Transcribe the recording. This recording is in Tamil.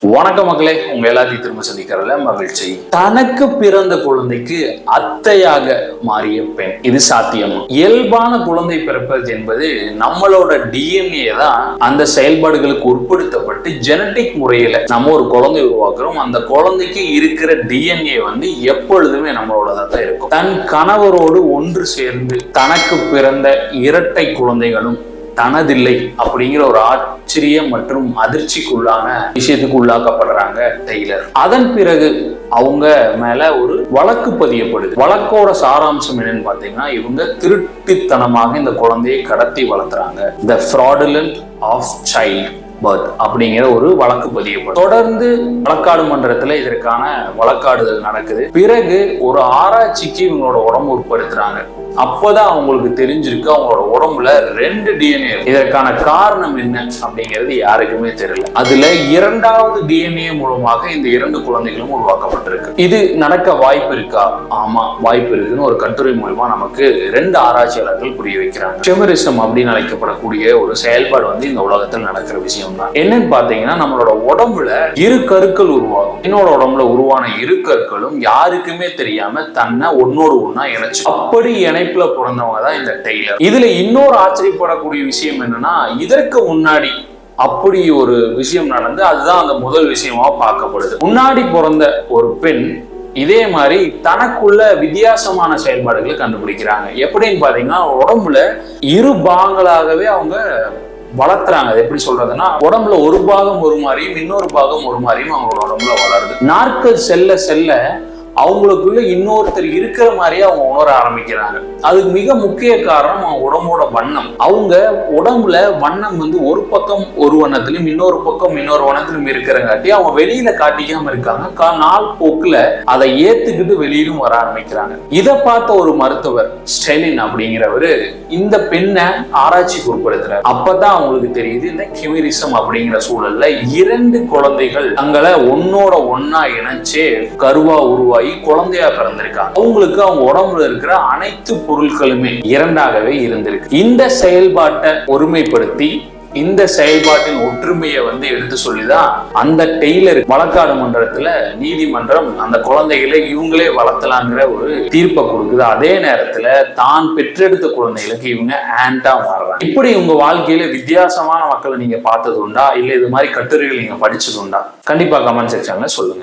வணக்க மக்களே, உங்க எல்லாத்தையும் திரும்ப சந்திக்கிறதுல மகிழ்ச்சி. தனக்கு பிறந்த குழந்தைக்கு அத்தையாக மாறிய பெண், இது சாத்தியமா? இயல்பான குழந்தை பிறப்பது என்பது நம்மளோட டிஎன்ஏ தான் அந்த செயல்பாடுகளுக்கு உட்படுத்தப்பட்டு ஜெனட்டிக் முறையில நம்ம ஒரு குழந்தை உருவாக்குறோம். அந்த குழந்தைக்கு இருக்கிற டிஎன்ஏ எப்பொழுதுமே நம்மளோட தான் இருக்கும். தன் கணவரோடு ஒன்று சேர்ந்து தனக்கு பிறந்த இரட்டை குழந்தைகளும் தனதில்லை அப்படிங்கிற ஒரு ஆச்சரியம் மற்றும் அதிர்ச்சிக்குள்ளான விஷயத்துக்கு உள்ளாக்கப்படுறாங்க டெய்லர். அதன் பிறகு அவங்க மேல ஒரு வழக்கு பதியப்படுது. வழக்கோட சாராம்சம் என்னன்னு பாத்தீங்கன்னா, இவங்க திருட்டுத்தனமாக இந்த குழந்தையை கடத்தி வளர்த்துறாங்க. த ஃப்ராடுலன்ட் ஆஃப் சைல்ட் பர்த் அப்படிங்கிற ஒரு வழக்கு பதியப்படும். தொடர்ந்து வழக்காடு மன்றத்துல இதற்கான வழக்காடுதல் நடக்குது. பிறகு ஒரு ஆராய்ச்சிக்கு இவங்களோட உடம்பு உட்படுத்துறாங்க. அப்போதான் அவங்களுக்கு தெரிஞ்சிருக்கு அவங்களோட உடம்புல 2 டிஎன்ஏ. இதற்கான காரணம் என்ன அப்படிங்கிறது யாருக்குமே தெரியல. அதுல 2வது டிஎன்ஏ மூலமாக இந்த 2 குழந்தைகளும் உருவாக்கப்பட்டிருக்கு. இது நடக்க வாய்ப்பு இருக்கா? ஆமா, வாய்ப்பு இருக்குன்னு ஒரு கட்டுரை மூலமா நமக்கு 2 ஆராய்ச்சியாளர்கள் புரிய வைக்கிறாங்க. செமரிசம் அப்படின்னு அழைக்கப்படக்கூடிய ஒரு செயல்பாடு இந்த உலகத்தில் நடக்கிற விஷயம் தான். என்னன்னு பாத்தீங்கன்னா, நம்மளோட உடம்புல 2 கருக்கள் உருவாகும். என்னோட உடம்புல உருவான 2 கருக்களும் யாருக்குமே தெரியாம தன்னை ஒன்னோடு ஒன்னா இணைச்சு அப்படி பிறந்தவங்க தான் இந்த டெய்லர். இதுல இன்னொரு ஆச்சரியப்படக்கூடிய விஷயம் என்னன்னா, இதற்கு முன்னாடி அப்படி ஒரு விஷயம் நடந்து அதுதான் அந்த முதல் விஷயமா பார்க்கப்படுது. முன்னாடி பிறந்த ஒரு பெண் இதே மாதிரி தனக்குள்ள வித்தியாசமான செயல்பாடுகளை கண்டுபிடிக்கிறாங்க. எப்படின்னு பாத்தீங்கன்னா, உடம்புல 2 பாகங்களாகவே அவங்க வளர்த்துறாங்க. எப்படி சொல்றதுன்னா, உடம்புல ஒரு பாகம் ஒரு மாதிரியும் இன்னொரு பாகம் ஒரு மாதிரியும் அவங்களோட உடம்புல வளருது. நாட்கள் செல்ல செல்ல அவங்களுக்குள்ள இன்னொருத்தர் இருக்கிற மாதிரியே அவங்க உணர ஆரம்பிக்கிறாங்க. அதுக்கு மிக முக்கிய காரணம் அவங்க உடம்போட வண்ணம். அவங்க உடம்புல வண்ணம் ஒரு பக்கம் ஒரு வண்ணத்திலும் இன்னொரு பக்கம் இன்னொரு வண்ணத்திலும் இருக்கிறங்காட்டி அவங்க வெளியில காட்டிக்காம இருக்காங்க. நாள் போக்குல அதை ஏத்துக்கிட்டு வெளியிலும் வர ஆரம்பிக்கிறாங்க. இதை பார்த்த ஒரு மருத்துவர் ஸ்டெலின் அப்படிங்கிறவரு இந்த பெண்ணை ஆராய்ச்சிக்கு உட்படுத்துறாரு. அப்பதான் அவங்களுக்கு தெரியுது, இந்த கிமிரிசம் அப்படிங்கிற சூழல்ல 2 குழந்தைகள் தங்களை ஒன்னோட ஒன்னா இணைச்சு கருவா உருவாகி குழந்தையா பிறந்திருக்காங்க. அவங்களுக்கு அவங்க உடம்புல இருக்கிற அனைத்து பொருட்களுமே 2ஆகவே இருந்திருக்கு. இந்த செயல்பாட்டை ஒருமைப்படுத்தி இந்த செயல்பாட்டின் ஒற்றுமையை எடுத்து சொல்லிதான் அந்த டெய்லர் வழக்காடு மன்றத்துல நீதிமன்றம் அந்த குழந்தைகளை இவங்களே வளர்த்தலாங்கிற ஒரு தீர்ப்பை கொடுக்குது. அதே நேரத்துல தான் பெற்றெடுத்த குழந்தைகளுக்கு இவங்க ஆண்டா மாறுறாங்க. இப்படி உங்க வாழ்க்கையில வித்தியாசமான மக்களை நீங்க பார்த்தது உண்டா? இல்ல இது மாதிரி கட்டுரைகள் நீங்க படிச்சது உண்டா? கண்டிப்பா கமெண்ட் செக்ஷன்ல சொல்லுங்க.